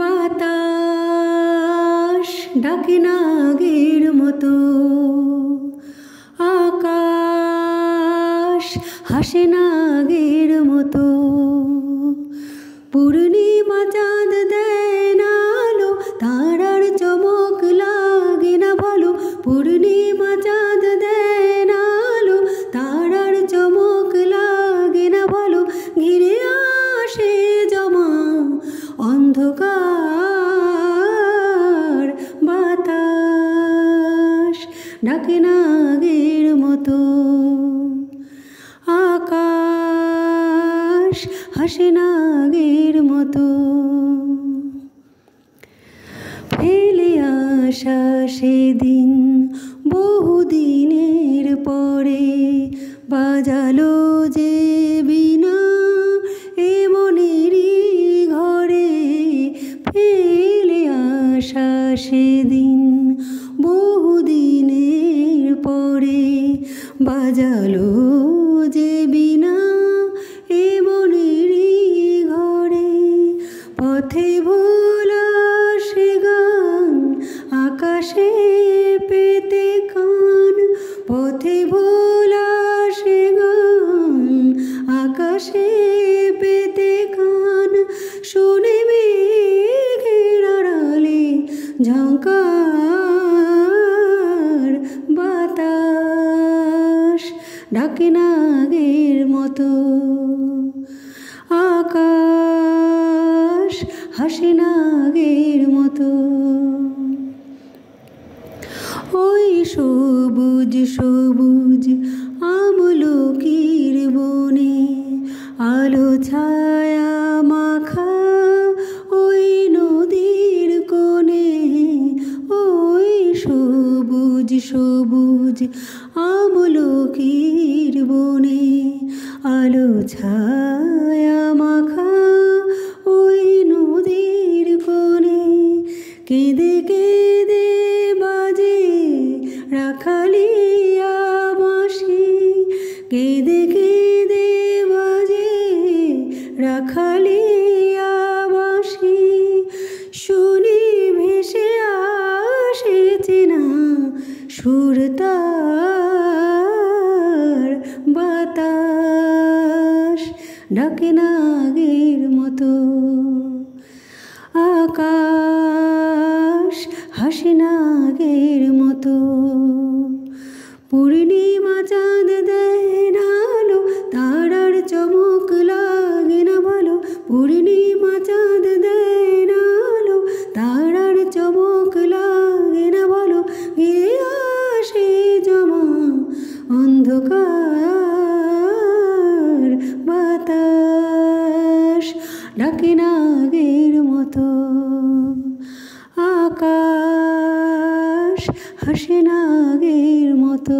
বাতাস ডাকে নাগের মতো, আকাশ হাসে নাগের মতো। পূর্ণিমা চাঁদ দেয় না আলো, তারার চমক লাগে না ভালো। পূর্ণিমা চাঁদ দেয় না আলো, তারার চমক লাগে না ভালো। ঘিরে আসে জমা অন্ধকার, বাতাস ডাকে নাগের মতো, আকাশ হাসে নাগের মতো। ফেলে আসা সেদিন বহুদিনের পরে, বাজালো যে বিনা এ মনেরই ঘরে। ফেলে আসা সেদিন বহুদিনের পরে, বাজালো যে বিনা এ মনেরই ঘরে। পথে ভোলা সে গান আকাশে পেতে কান, পথে ভোলা সে গান আকাশে পেতে কান। শুনে মেঘের আড়ালে ঝঙ্কার, বাতাস ডাকে নাগের মতো, আকাশ হাসে নাগের মতো। ওই সবুজ সবুজ আমলকির বনে, আলো ছায়া মাখা ওই নদীর কোণে। ওই সবুজ সবুজ আমলকির বনে, আলো ছায়া মাখা ওই নদীর কোণে। কেঁদে কেঁদে বাজে রাখালিয়া বাঁশি, কেঁদে কেঁদে বাজে রাখালিয়া বাঁশি। শুনি ভেসে আসে চেনা সুর তার, বাতাস ডাকে নাগের মতো, আকাশ হাসে নাগের মতো। পূর্ণিমা চাঁদ দেয় না আলো, তারার চমক লাগে না ভালো। পূর্ণিমা চাঁদ দেয় না আলো, তারার চমক লাগে না ভালো। ঘিরে আসে জমা অন্ধকার, বাতাস ডাকে নাগের মতো, আকাশ হাসে নাগের মতো।